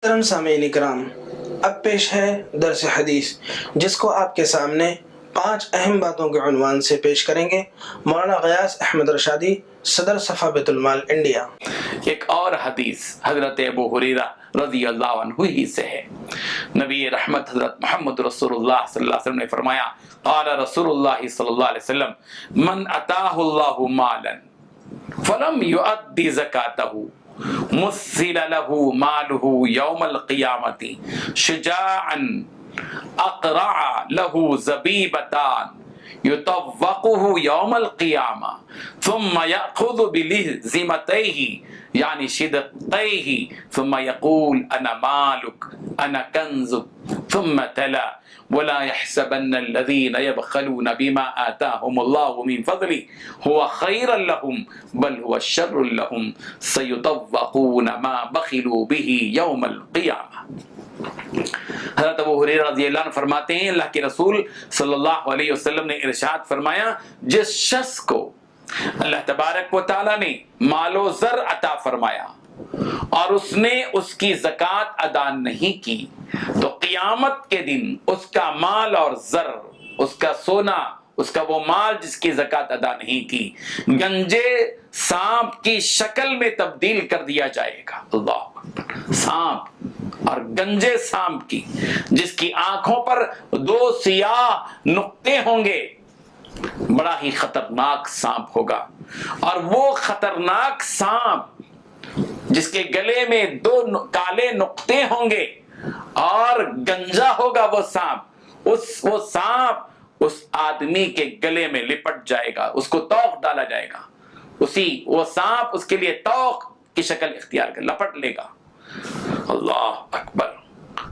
محترم سامعین اکرام، اب پیش ہے درس حدیث، جس کو آپ کے سامنے 5 اہم باتوں کے عنوان سے پیش کریں گے مولانا غیاث احمد رشادی، صدر صفا بیت المال انڈیا۔ ایک اور حدیث حضرت ابو ہریرہ رضی اللہ عنہ ہی سے ہے۔ نبی رحمت حضرت محمد رسول اللہ صلی اللہ علیہ وسلم نے فرمایا، قال رسول اللہ صلی اللہ علیہ وسلم، من اتاہ اللہ مالا فلم یؤدی زکاتہ مثل له ماله یوم القیامت شجاعا اقرع له زبیبتان یطوقه یوم القیامہ ثم یأخذ بلزمتیہ یعنی شدقیہ ثم یقول انا مالک انا کنزک ثم تلا ولا يحسبن الذين يبخلون بما آتاهم الله من فضله هو خيرا لهم بل هو شر لهم سيطوقون ما بخلوا به يوم القيامة۔ حضرت ابو ہریرہ رضی اللہ عنہ فرماتے ہیں، اللہ کے رسول صلی اللہ علیہ وسلم نے ارشاد فرمایا، جس شخص کو اللہ تبارک و تعالی نے مال و زر عطا فرمایا اور اس نے اس کی زکوٰۃ ادا نہیں کی، تو قیامت کے دن اس کا مال اور زر، اس کا سونا، اس کا وہ مال جس کی زکوٰۃ ادا نہیں کی، گنجے سانپ کی شکل میں تبدیل کر دیا جائے گا۔ اللہ اکبر! سانپ اور گنجے سانپ کی، جس کی آنکھوں پر 2 سیاہ نقطے ہوں گے، بڑا ہی خطرناک سانپ ہوگا۔ اور وہ خطرناک سانپ جس کے گلے میں 2 کالے نقطے ہوں گے اور گنجا ہوگا وہ سانپ، وہ سانپ اس آدمی کے گلے میں لپٹ جائے گا، اس کو توق ڈالا جائے گا، وہ سانپ اس کے لیے توق کی شکل اختیار کر لپٹ لے گا۔ اللہ اکبر!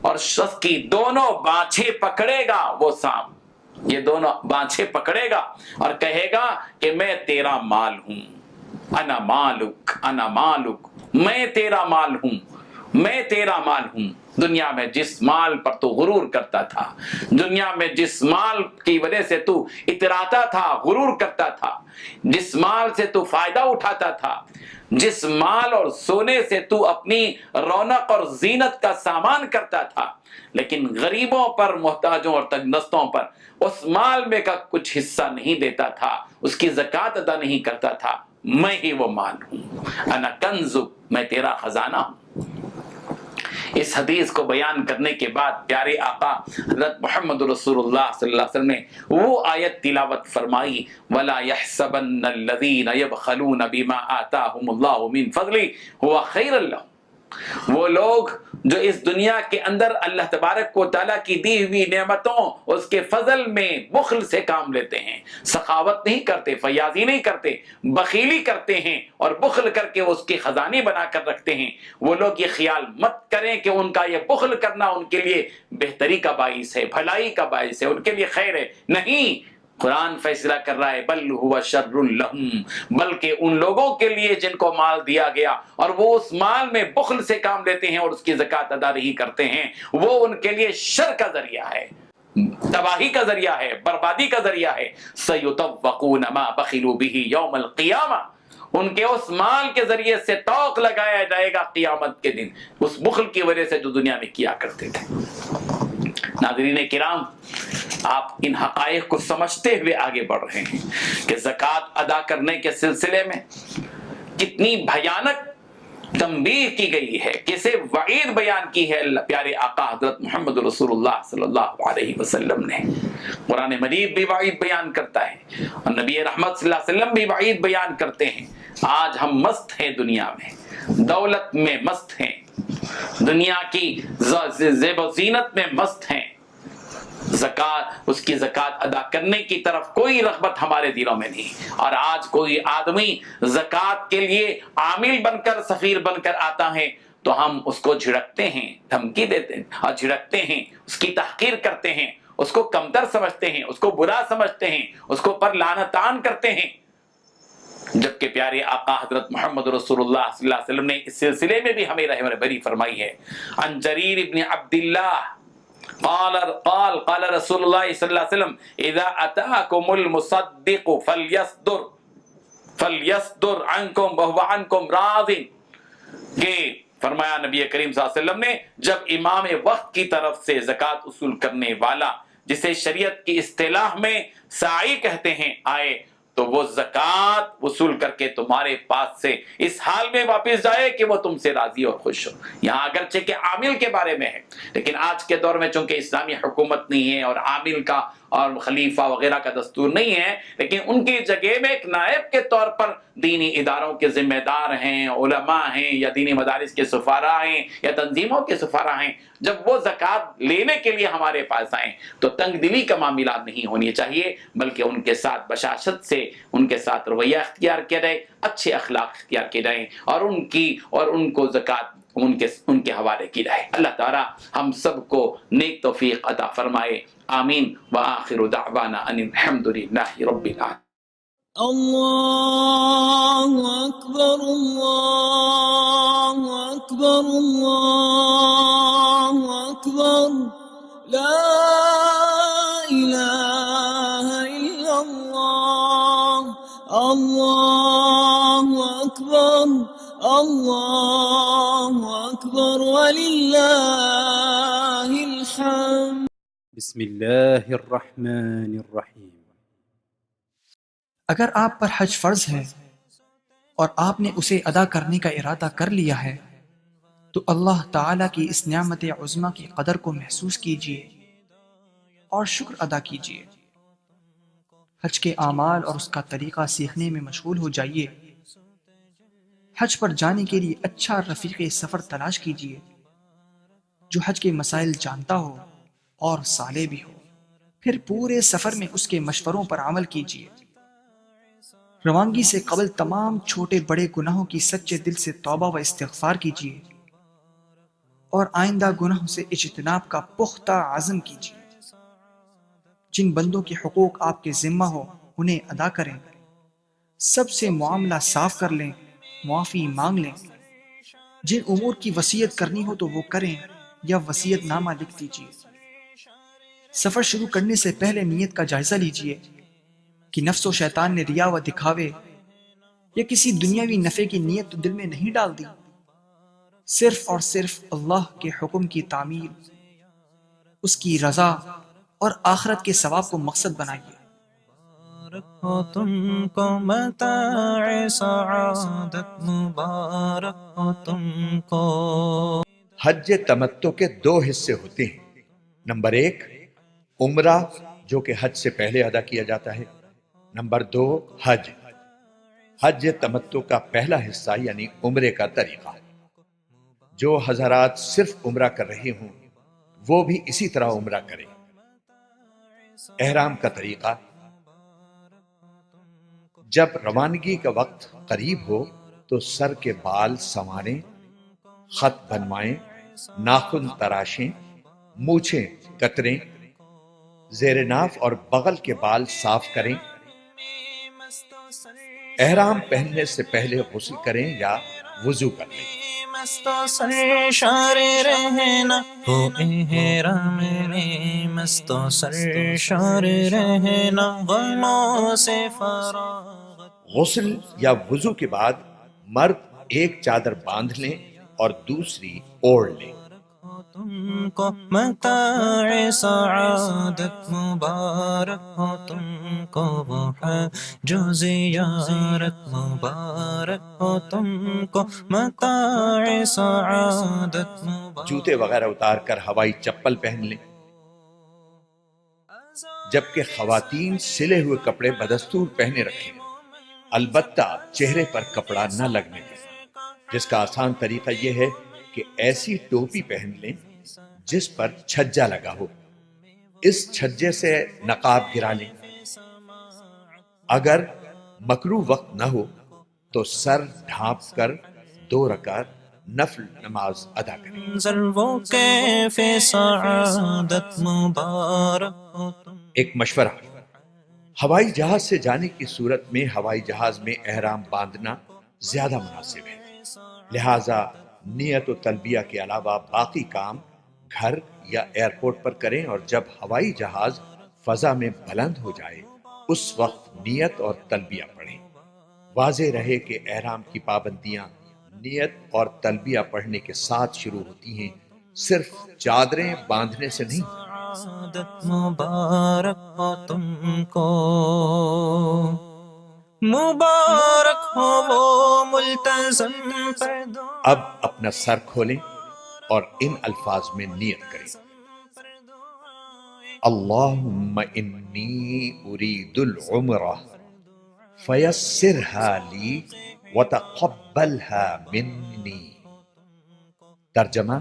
اور شخص کی دونوں بانچھیں پکڑے گا، وہ سانپ یہ دونوں بانچھیں پکڑے گا اور کہے گا کہ میں تیرا مال ہوں، انا مالک انا مالک، میں تیرا مال ہوں، میں تیرا مال ہوں۔ دنیا میں جس مال پر تو غرور کرتا تھا، دنیا میں جس مال کی وجہ سے تو اتراتا تھا، غرور کرتا تھا، جس مال سے تو فائدہ اٹھاتا تھا، جس مال اور سونے سے تو اپنی رونق اور زینت کا سامان کرتا تھا، لیکن غریبوں پر، محتاجوں اور تنگ دستوں پر اس مال میں کا کچھ حصہ نہیں دیتا تھا، اس کی زکوٰۃ ادا نہیں کرتا تھا، میں ہی وہ مال ہوں، انا کنزک، میں تیرا خزانہ ہوں۔ اس حدیث کو بیان کرنے کے بعد پیارے آقا حضرت محمد رسول اللہ صلی اللہ علیہ وسلم نے وہ آیت تلاوت فرمائی، وَلَا يَحْسَبَنَّ الَّذِينَ يَبْخَلُونَ بِمَا آتَاهُمُ اللَّهُ مِنْ فَضْلِهِ هُوَ خَيْرًا لَهُمْ۔ وہ لوگ جو اس دنیا کے اندر اللہ تبارک و تعالیٰ کی دی ہوئی نعمتوں، اس کے فضل میں بخل سے کام لیتے ہیں، سخاوت نہیں کرتے، فیاضی نہیں کرتے، بخیلی کرتے ہیں اور بخل کر کے اس کی خزانے بنا کر رکھتے ہیں، وہ لوگ یہ خیال مت کریں کہ ان کا یہ بخل کرنا ان کے لیے بہتری کا باعث ہے، بھلائی کا باعث ہے، ان کے لیے خیر ہے۔ نہیں، قرآن فیصلہ کر رہا ہے، بل ہوا شر لہم، بلکہ ان لوگوں کے لیے جن کو مال دیا گیا اور وہ اس مال میں بخل سے کام لیتے ہیں اور اس کی زکوٰۃ ادا نہیں کرتے ہیں، وہ ان کے لیے شر کا ذریعہ ہے، تباہی کا ذریعہ ہے، بربادی کا ذریعہ ہے۔ سیطوقون ما بخلوا به یوم القیامہ، ان کے اس مال کے ذریعے سے توق لگایا جائے گا قیامت کے دن، اس بخل کی وجہ سے جو دنیا میں کیا کرتے تھے۔ ناظرین کرام، آپ ان حقائق کو سمجھتے ہوئے آگے بڑھ رہے ہیں کہ زکوٰۃ ادا کرنے کے سلسلے میں کتنی بھیانک تنبیہ کی گئی ہے، کیسے وعید بیان کی ہے اللہ پیارے آقا حضرت محمد رسول اللہ صلی اللہ علیہ وسلم نے۔ قرآن مجید بھی وعید بیان کرتا ہے اور نبی رحمت صلی اللہ علیہ وسلم بھی وعید بیان کرتے ہیں۔ آج ہم مست ہیں، دنیا میں دولت میں مست ہیں، دنیا کی زیب و زینت میں مست ہیں، زکوٰۃ، اس کی زکوٰۃ ادا کرنے کی طرف کوئی رغبت ہمارے دلوں میں نہیں۔ اور آج کوئی آدمی زکوٰۃ کے لیے عامل بن کر، سفیر بن کر آتا ہے تو ہم اس کو جھڑکتے ہیں، دھمکی دیتے ہیں اور جھڑکتے ہیں، اس کی تحقیر کرتے ہیں، اس کو کمتر سمجھتے ہیں، اس کو برا سمجھتے ہیں، اس کو پر لعنتان کرتے ہیں، جبکہ پیارے آقا حضرت محمد رسول اللہ صلی اللہ علیہ وسلم نے اس سلسلے میں بھی ہمیں رہبری فرمائی ہے۔ عن جریر ابن عبداللہ قال رسول اللہ صلی اللہ علیہ وسلم اذا اتاکم المصدق فلیصدر عنکم وهو عنکم راض، کہ فرمایا نبی کریم صلی اللہ علیہ وسلم نے جب امام وقت کی طرف سے زکوٰۃ وصول کرنے والا جسے شریعت کی اصطلاح میں ساعی کہتے ہیں آئے تو وہ زکوٰۃ وصول کر کے تمہارے پاس سے اس حال میں واپس جائے کہ وہ تم سے راضی اور خوش ہو۔ یہاں اگرچہ کہ عامل کے بارے میں ہے، لیکن آج کے دور میں چونکہ اسلامی حکومت نہیں ہے اور عامل کا اور خلیفہ وغیرہ کا دستور نہیں ہے، لیکن ان کی جگہ میں ایک نائب کے طور پر دینی اداروں کے ذمہ دار ہیں، علماء ہیں یا دینی مدارس کے سفراء ہیں یا تنظیموں کے سفراء ہیں، جب وہ زکوٰۃ لینے کے لیے ہمارے پاس آئیں تو تنگ دلی کا معاملات نہیں ہونی چاہیے، بلکہ ان کے ساتھ بشاشت سے ان کے ساتھ رویہ اختیار کیا جائے، اچھے اخلاق اختیار کیے جائیں اور ان کو زکوٰۃ ان کے حوالے کی جائے۔ اللہ تعالی ہم سب کو نیک توفیق عطا فرمائے، آمین۔ وآخر دعوانا ان الحمد للہ رب العالمین۔ اللہ اکبر اللہ اکبر اللہ اکبر لا الہ الا اللہ اللہ اکبر اللہ اکبر وللہ الحمد۔ بسم اللہ الرحمن الرحیم۔ اگر آپ پر حج فرض ہے اور آپ نے اسے ادا کرنے کا ارادہ کر لیا ہے تو اللہ تعالیٰ کی اس نعمت عظمیٰ کی قدر کو محسوس کیجیے اور شکر ادا کیجیے۔ حج کے اعمال اور اس کا طریقہ سیکھنے میں مشغول ہو جائیے۔ حج پر جانے کے لیے اچھا رفیق سفر تلاش کیجیے جو حج کے مسائل جانتا ہو اور صالح بھی ہو، پھر پورے سفر میں اس کے مشوروں پر عمل کیجیے۔ روانگی سے قبل تمام چھوٹے بڑے گناہوں کی سچے دل سے توبہ و استغفار کیجیے اور آئندہ گناہوں سے اجتناب کا پختہ عزم کیجیے۔ جن بندوں کے حقوق آپ کے ذمہ ہو انہیں ادا کریں، سب سے معاملہ صاف کر لیں، معافی مانگ لیں۔ جن امور کی وصیت کرنی ہو تو وہ کریں یا وصیت نامہ لکھ دیجیے۔ سفر شروع کرنے سے پہلے نیت کا جائزہ لیجیے کہ نفس و شیطان نے ریا و دکھاوے یا کسی دنیاوی نفع کی نیت تو دل میں نہیں ڈال دی، صرف اور صرف اللہ کے حکم کی تعمیل، اس کی رضا اور آخرت کے ثواب کو مقصد بنائیے۔ مبارک ہو تم کو متاع سعادت، مبارک ہو تم کو۔ حج تمتع کے دو حصے ہوتے ہیں۔ نمبر 1 عمرہ جو کہ حج سے پہلے ادا کیا جاتا ہے۔ نمبر 2 حج۔ حج تمتع کا پہلا حصہ یعنی عمرے کا طریقہ۔ جو حضرات صرف عمرہ کر رہے ہوں وہ بھی اسی طرح عمرہ کریں۔ احرام کا طریقہ: جب روانگی کا وقت قریب ہو تو سر کے بال سنواریں، خط بنوائیں، ناخن تراشیں، مونچھیں کتریں، زیر ناف اور بغل کے بال صاف کریں۔ احرام پہننے سے پہلے غسل کریں یا وضو کر لیں۔ مست و سرشار رہنا ہو احرام میں، مست و سرشار رہنا غموں سے فراغت۔ غسل یا وضو کے بعد مرد ایک چادر باندھ لیں اور دوسری اوڑھ لیں۔ ہو تم کو متاع سعادت، مبارک ہو تم کو وہ حج و زیارت، مبارک ہو تم کو متاع سعادت، مبارک۔ جوتے وغیرہ اتار کر ہوائی چپل پہن لیں، جبکہ خواتین سلے ہوئے کپڑے بدستور پہنے رکھیں، البتہ چہرے پر کپڑا نہ لگنے دیں۔ جس کا آسان طریقہ یہ ہے کہ ایسی ٹوپی پہن لیں جس پر چھجا لگا ہو، اس چھجے سے نقاب گرا لیں۔ اگر مکروہ وقت نہ ہو تو سر ڈھانپ کر 2 رکعت نفل نماز ادا کریں۔ منظر وہ کیف سعادت، مبارک ہو تم۔ ایک مشورہ: ہوائی جہاز سے جانے کی صورت میں ہوائی جہاز میں احرام باندھنا زیادہ مناسب ہے، لہذا نیت و تلبیہ کے علاوہ باقی کام گھر یا ایئرپورٹ پر کریں، اور جب ہوائی جہاز فضا میں بلند ہو جائے اس وقت نیت اور تلبیہ پڑھیں۔ واضح رہے کہ احرام کی پابندیاں نیت اور تلبیہ پڑھنے کے ساتھ شروع ہوتی ہیں، صرف چادریں باندھنے سے نہیں۔ سعادت مبارک ہو تم کو، مبارک ہو وہ ملتزم پر اب اپنا سر کھولیں اور ان الفاظ میں نیت کریں: اللہم انی ارید العمرہ فیسرها لی وتقبلها منی۔ ترجمہ: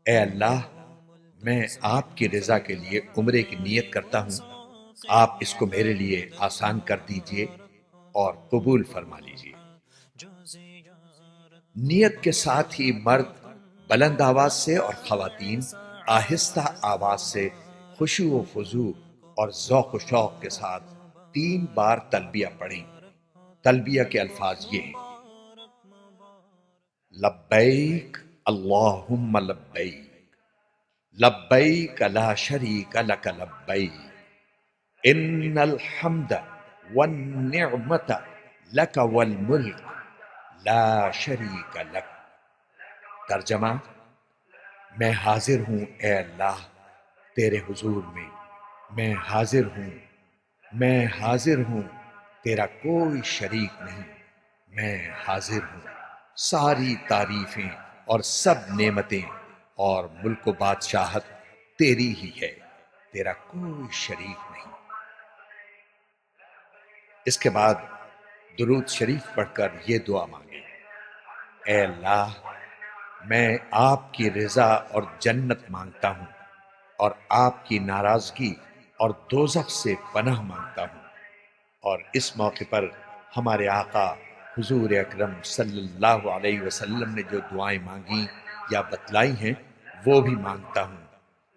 اے اللہ، میں آپ کی رضا کے لیے عمرے کی نیت کرتا ہوں، آپ اس کو میرے لیے آسان کر دیجئے اور قبول فرما لیجئے۔ نیت کے ساتھ ہی مرد بلند آواز سے اور خواتین آہستہ آواز سے خشوع و خضوع اور ذوق و شوق کے ساتھ 3 بار تلبیہ پڑھیں۔ تلبیہ کے الفاظ یہ ہیں: لبیک اللہم لبیک، لبیک لا شریک لک لبیک، ان الحمد والنعمت لک والملک لا شریک لک۔ ترجمہ: میں حاضر ہوں اے اللہ تیرے حضور میں حاضر ہوں، تیرا کوئی شریک نہیں، میں حاضر ہوں، ساری تعریفیں اور سب نعمتیں اور ملک و بادشاہت تیری ہی ہے، تیرا کوئی شریک نہیں۔ اس کے بعد درود شریف پڑھ کر یہ دعا مانگیں: اے اللہ، میں آپ کی رضا اور جنت مانگتا ہوں اور آپ کی ناراضگی اور دوزخ سے پناہ مانگتا ہوں، اور اس موقع پر ہمارے آقا حضور اکرم صلی اللہ علیہ وسلم نے جو دعائیں مانگی یا بتلائی ہیں وہ بھی مانگتا ہوں،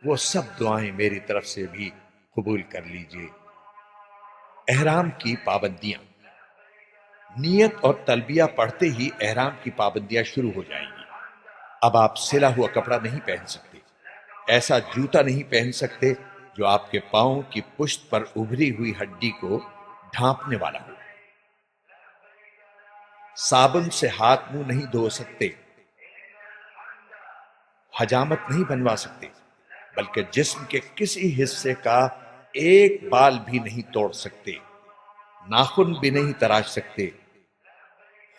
وہ سب دعائیں میری طرف سے بھی قبول کر لیجئے۔ احرام کی پابندیاں۔ نیت اور تلبیہ پڑھتے ہی احرام کی پابندیاں شروع ہو جائیں گی۔ اب آپ سلا ہوا کپڑا نہیں پہن سکتے، ایسا جوتا نہیں پہن سکتے جو آپ کے پاؤں کی پشت پر ابھری ہوئی ہڈی کو ڈھانپنے والا ہو۔ صابن سے ہاتھ منہ نہیں دھو سکتے، حجامت نہیں بنوا سکتے، بلکہ جسم کے کسی حصے کا ایک بال بھی نہیں توڑ سکتے، ناخن بھی نہیں تراش سکتے،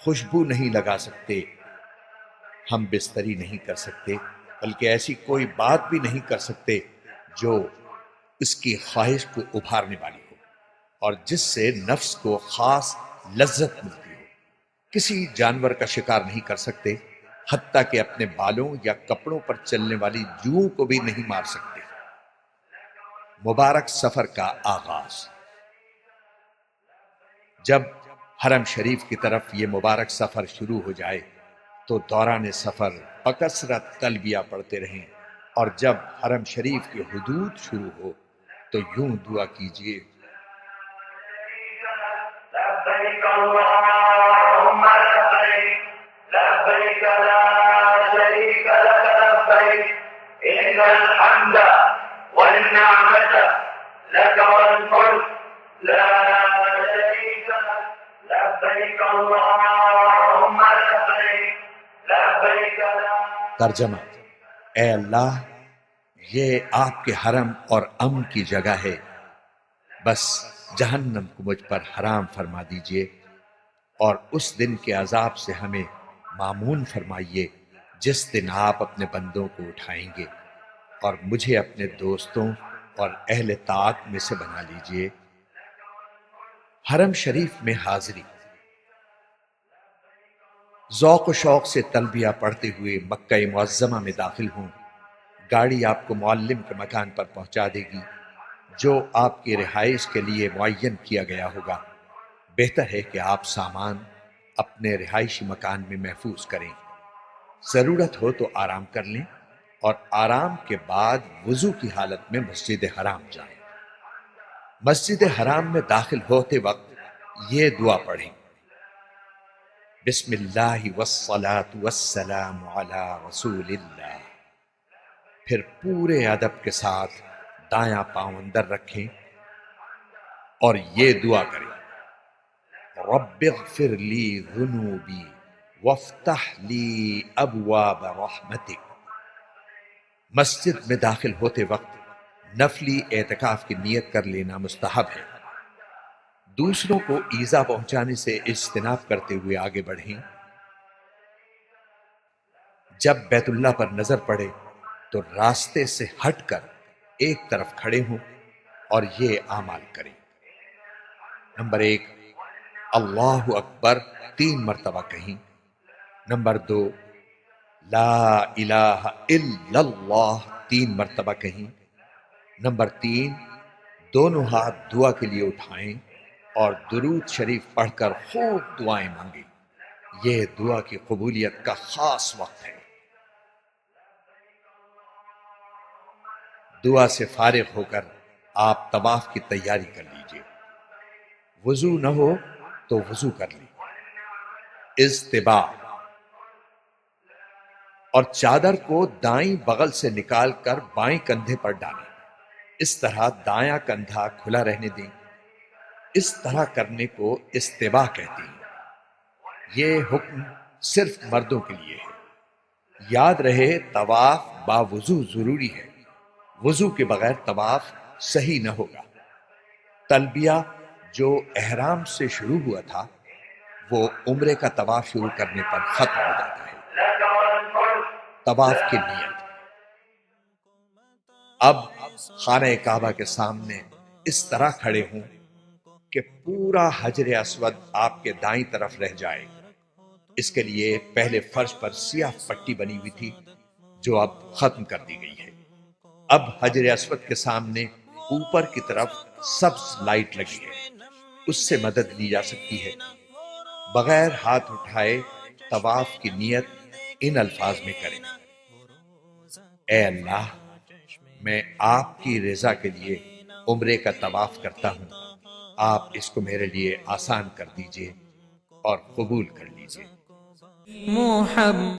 خوشبو نہیں لگا سکتے، ہم بستری نہیں کر سکتے، بلکہ ایسی کوئی بات بھی نہیں کر سکتے جو اس کی خواہش کو ابھارنے والی ہو اور جس سے نفس کو خاص لذت ملتی ہو۔ کسی جانور کا شکار نہیں کر سکتے، حتیٰ کہ اپنے بالوں یا کپڑوں پر چلنے والی جوؤں کو بھی نہیں مار سکتے۔ مبارک سفر کا آغاز۔ جب حرم شریف کی طرف یہ مبارک سفر شروع ہو جائے تو دوران سفر بکثرت تلبیہ پڑھتے رہیں، اور جب حرم شریف کی حدود شروع ہو تو یوں دعا کیجیے: لبیک اللہم لبیک، لبیک لا شریک لک لبیک، ان الحمد والنعمت لک والملک لا شریک لک، لبیک اللہم لبیک، لبیک لا۔ ترجمہ: اے اللہ، یہ آپ کے حرم اور امن کی جگہ ہے، بس جہنم کو مجھ پر حرام فرما دیجئے اور اس دن کے عذاب سے ہمیں مامون فرمائیے جس دن آپ اپنے بندوں کو اٹھائیں گے، اور مجھے اپنے دوستوں اور اہل طاعت میں سے بنا لیجئے۔ حرم شریف میں حاضری۔ ذوق و شوق سے تلبیہ پڑھتے ہوئے مکہ معظمہ میں داخل ہوں۔ گاڑی آپ کو معلم کے مکان پر پہنچا دے گی جو آپ کی رہائش کے لیے معین کیا گیا ہوگا۔ بہتر ہے کہ آپ سامان اپنے رہائشی مکان میں محفوظ کریں، ضرورت ہو تو آرام کر لیں، اور آرام کے بعد وضو کی حالت میں مسجد حرام جائیں۔ مسجد حرام میں داخل ہوتے وقت یہ دعا پڑھیں: بسم اللہ والصلاة والسلام علی رسول اللہ۔ پھر پورے ادب کے ساتھ دایاں پاؤں اندر رکھیں اور یہ دعا کریں: رب اغفر لی ذنوبی وَافْتَحْ لِي أَبْوَابَ رَحْمَتِكَ۔ مسجد میں داخل ہوتے وقت نفلی اعتکاف کی نیت کر لینا مستحب ہے۔ دوسروں کو ایذا پہنچانے سے اجتناب کرتے ہوئے آگے بڑھیں۔ جب بیت اللہ پر نظر پڑے تو راستے سے ہٹ کر ایک طرف کھڑے ہوں اور یہ اعمال کریں۔ نمبر 1، اللہ اکبر 3 مرتبہ کہیں۔ نمبر 2، لا الہ الا اللہ 3 مرتبہ کہیں۔ نمبر 3، دونوں ہاتھ دعا کے لیے اٹھائیں اور درود شریف پڑھ کر خوب دعائیں مانگیں۔ یہ دعا کی قبولیت کا خاص وقت ہے۔ دعا سے فارغ ہو کر آپ طواف کی تیاری کر لیجئے۔ وضو نہ ہو تو وضو کر لیں۔ اضطباع، اور چادر کو دائیں بغل سے نکال کر بائیں کندھے پر ڈالیں۔ اس طرح دایاں کندھا کھلا رہنے دیں۔ اس طرح کرنے کو استباع کہتے ہیں۔ یہ حکم صرف مردوں کے لیے ہے۔ یاد رہے طواف باوضو ضروری ہے۔ وضو کے بغیر طواف صحیح نہ ہوگا۔ تلبیہ جو احرام سے شروع ہوا تھا وہ عمرے کا طواف شروع کرنے پر ختم ہو جاتا ہے۔ طواف کی نیت۔ اب خانہ کعبہ کے سامنے اس طرح کھڑے ہوں کہ پورا حجر اسود آپ کے دائیں طرف رہ جائے۔ اس کے لیے پہلے فرش پر سیاہ پٹی بنی ہوئی تھی جو اب ختم کر دی گئی ہے۔ اب حجر اسود کے سامنے اوپر کی طرف سبز لائٹ لگی ہے، اس سے مدد لی جا سکتی ہے۔ بغیر ہاتھ اٹھائے طواف کی نیت ان الفاظ میں کریں: اے اللہ، میں آپ کی رضا کے لیے عمرے کا طواف کرتا ہوں، آپ اس کو میرے لیے آسان کر دیجئے اور قبول کر لیجئے۔